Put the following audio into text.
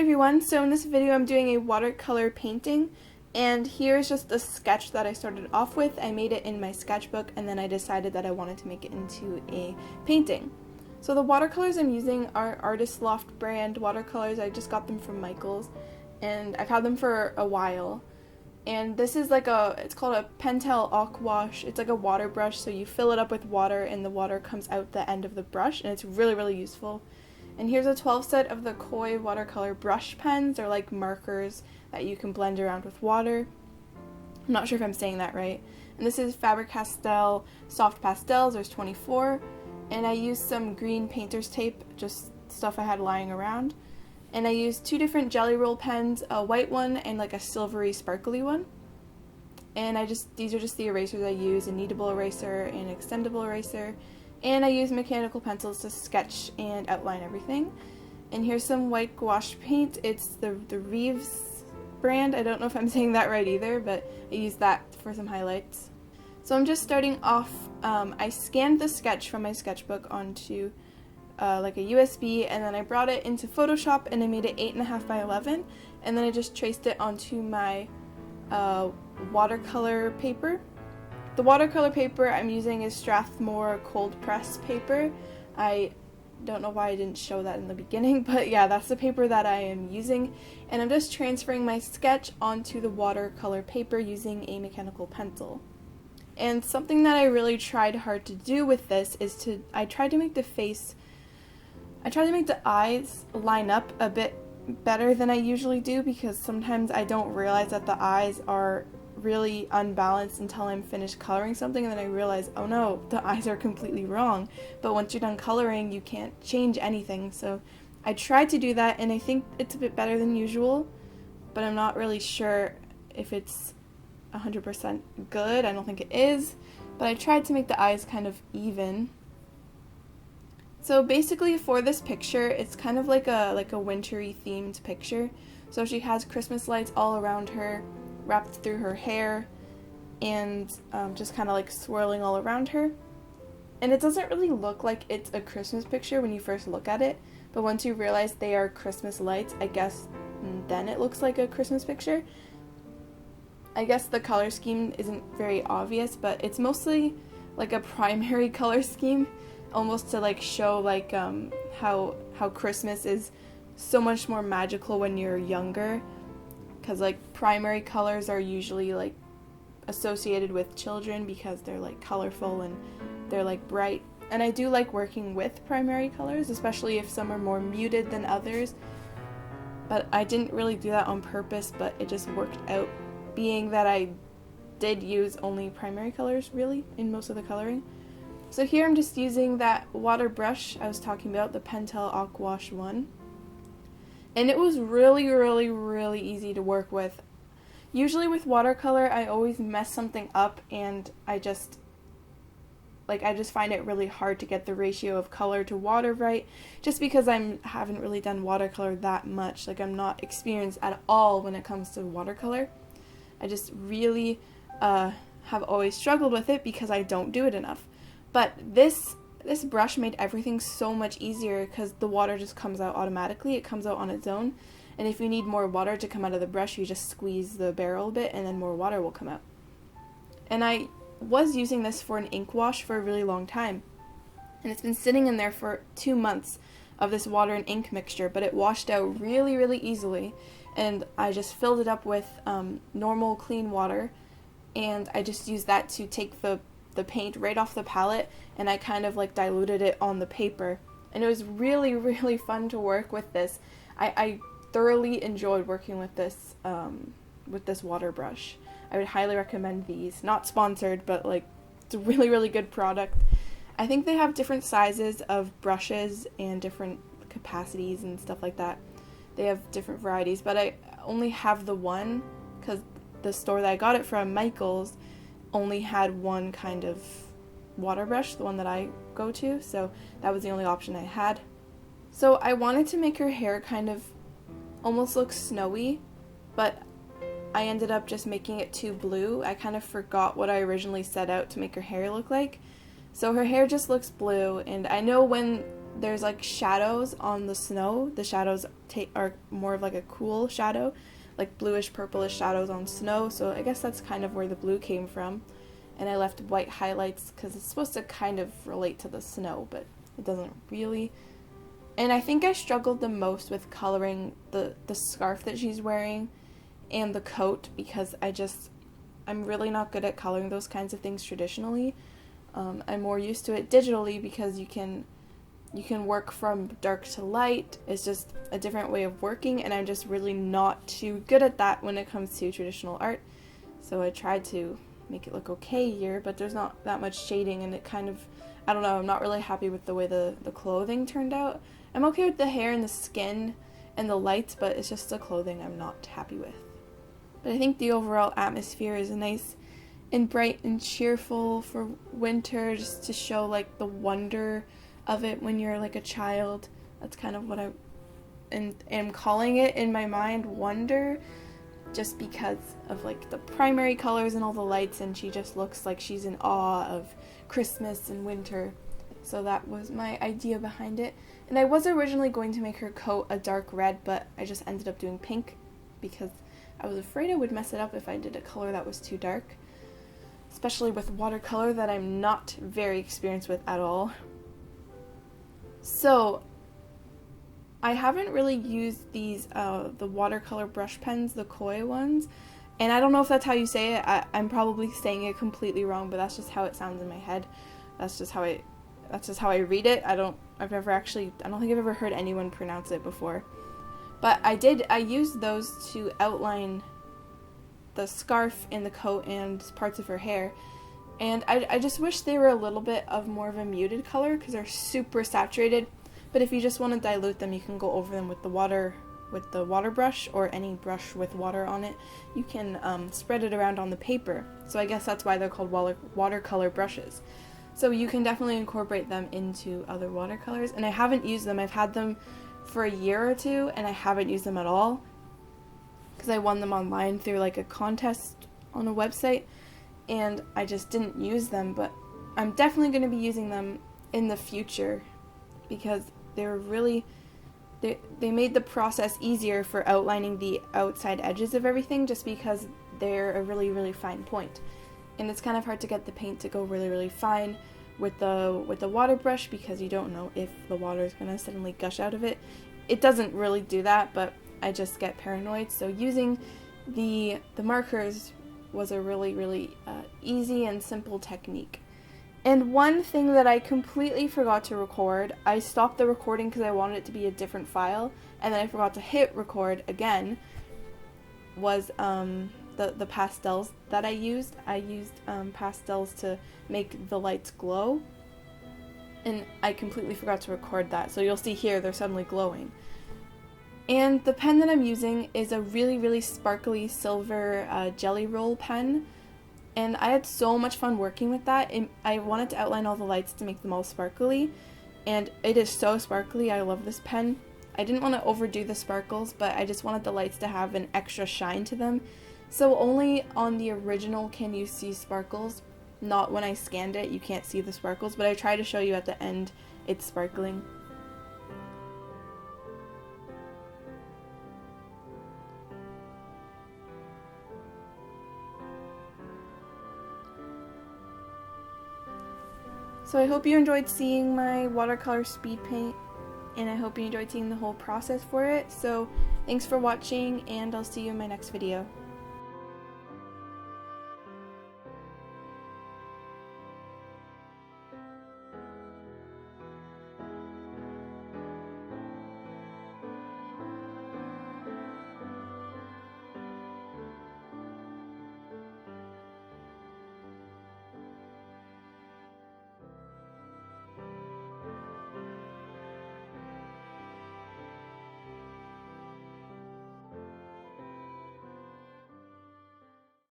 everyone, so in this video I'm doing a watercolor painting, and here's just a sketch that I started off with. I made it in my sketchbook and then I decided that I wanted to make it into a painting. So the watercolors I'm using are Artist Loft brand watercolors. I just got them from Michael's and I've had them for a while. And this is like it's called a Pentel Aqua Wash. It's like a water brush, so you fill it up with water and the water comes out the end of the brush, and it's really useful. And here's a 12 set of the Koi watercolor brush pens. They're like markers that you can blend around with water. I'm not sure if I'm saying that right. And this is Faber-Castell Soft Pastels. There's 24. And I used some green painter's tape, just stuff I had lying around. And I used two different Jelly Roll pens, a white one and like a silvery sparkly one. And these are just the erasers I use, a kneadable eraser and an extendable eraser. And I use mechanical pencils to sketch and outline everything. And here's some white gouache paint. It's the Reeves brand. I don't know if I'm saying that right either, but I use that for some highlights. So I'm just starting off. I scanned the sketch from my sketchbook onto like a USB, and then I brought it into Photoshop and I made it 8.5 by 11, and then I just traced it onto my watercolor paper. The watercolor paper I'm using is Strathmore cold press paper. I don't know why I didn't show that in the beginning, but yeah, that's the paper that I am using, and I'm just transferring my sketch onto the watercolor paper using a mechanical pencil. And something that I really tried hard to do with this is I tried to make the eyes line up a bit better than I usually do, because sometimes I don't realize that the eyes are really unbalanced until I'm finished coloring something, and then I realize, oh no, the eyes are completely wrong. But once you're done coloring, you can't change anything. So I tried to do that, and I think it's a bit better than usual, but I'm not really sure if it's 100% good. I don't think it is, but I tried to make the eyes kind of even. So basically for this picture, it's kind of like a wintry themed picture. So she has Christmas lights all around her, wrapped through her hair, and just kind of like swirling all around her. And it doesn't really look like it's a Christmas picture when you first look at it, but once you realize they are Christmas lights, I guess then it looks like a Christmas picture. I guess the color scheme isn't very obvious, but it's mostly like a primary color scheme, almost to like show like how Christmas is so much more magical when you're younger, because like primary colors are usually like associated with children because they're like colorful and they're like bright. And I do like working with primary colors, especially if some are more muted than others, but I didn't really do that on purpose, but it just worked out, being that I did use only primary colors really in most of the coloring. So here I'm just using that water brush I was talking about, the Pentel Aqua Wash one. And it was really easy to work with. Usually with watercolor, I always mess something up, and I just find it really hard to get the ratio of color to water right, just because I haven't really done watercolor that much. Like, I'm not experienced at all when it comes to watercolor. I just really have always struggled with it because I don't do it enough. But this brush made everything so much easier because the water just comes out automatically. It comes out on its own. And if you need more water to come out of the brush, you just squeeze the barrel a bit and then more water will come out. And I was using this for an ink wash for a really long time. And it's been sitting in there for 2 months of this water and ink mixture, but it washed out really easily. And I just filled it up with normal clean water, and I just used that to take the paint right off the palette, and I kind of like diluted it on the paper, and it was really fun to work with this. I thoroughly enjoyed working with this water brush. I would highly recommend these. Not sponsored, but like it's a really good product. I think they have different sizes of brushes and different capacities and stuff like that. They have different varieties, but I only have the one because the store that I got it from, Michael's, only had one kind of water brush, the one that I go to, so that was the only option I had. So I wanted to make her hair kind of almost look snowy, but I ended up just making it too blue. I kind of forgot what I originally set out to make her hair look like. So her hair just looks blue, and I know when there's like shadows on the snow. The shadows are more of like a cool shadow, like bluish purplish shadows on snow, so I guess that's kind of where the blue came from. And I left white highlights because it's supposed to kind of relate to the snow, but it doesn't really. And I think I struggled the most with coloring the scarf that she's wearing and the coat, because I'm really not good at coloring those kinds of things traditionally. I'm more used to it digitally because you can work from dark to light. It's just a different way of working, and I'm just really not too good at that when it comes to traditional art. So I tried to make it look okay here, but there's not that much shading, and it kind of, I don't know, I'm not really happy with the way the clothing turned out. I'm okay with the hair and the skin and the lights, but it's just the clothing I'm not happy with. But I think the overall atmosphere is nice and bright and cheerful for winter, just to show like the wonder of it when you're like a child. That's kind of what I am calling it in my mind, wonder, just because of like the primary colors and all the lights, and she just looks like she's in awe of Christmas and winter. So that was my idea behind it. And I was originally going to make her coat a dark red, but I just ended up doing pink because I was afraid I would mess it up if I did a color that was too dark, especially with watercolor that I'm not very experienced with at all. So I haven't really used these the watercolor brush pens, the Koi ones, and I don't know if that's how you say it. I'm probably saying it completely wrong, but that's just how it sounds in my head. That's just how I read it. I don't think I've ever heard anyone pronounce it before. But I used those to outline the scarf and the coat and parts of her hair. And I just wish they were a little bit of more of a muted color because they're super saturated. But if you just want to dilute them, you can go over them with the water brush or any brush with water on it. You can spread it around on the paper. So I guess that's why they're called watercolor brushes. So you can definitely incorporate them into other watercolors. And I haven't used them. I've had them for a year or two, and I haven't used them at all because I won them online through like a contest on a website, and I just didn't use them. But I'm definitely going to be using them in the future because they're really, they made the process easier for outlining the outside edges of everything, just because they're a really, really fine point. And it's kind of hard to get the paint to go really, really fine with the water brush because you don't know if the water is going to suddenly gush out of it. It doesn't really do that, but I just get paranoid. So using the markers was a really, really easy and simple technique. And one thing that I completely forgot to record, I stopped the recording because I wanted it to be a different file, and then I forgot to hit record again, was the pastels that I used. I used pastels to make the lights glow, and I completely forgot to record that. So you'll see here they're suddenly glowing. And the pen that I'm using is a really, really sparkly silver jelly roll pen. And I had so much fun working with that. I wanted to outline all the lights to make them all sparkly, and it is so sparkly. I love this pen. I didn't want to overdo the sparkles, but I just wanted the lights to have an extra shine to them. So only on the original can you see sparkles, not when I scanned it. You can't see the sparkles, but I try to show you at the end it's sparkling. So I hope you enjoyed seeing my watercolor speed paint, and I hope you enjoyed seeing the whole process for it. So thanks for watching, and I'll see you in my next video.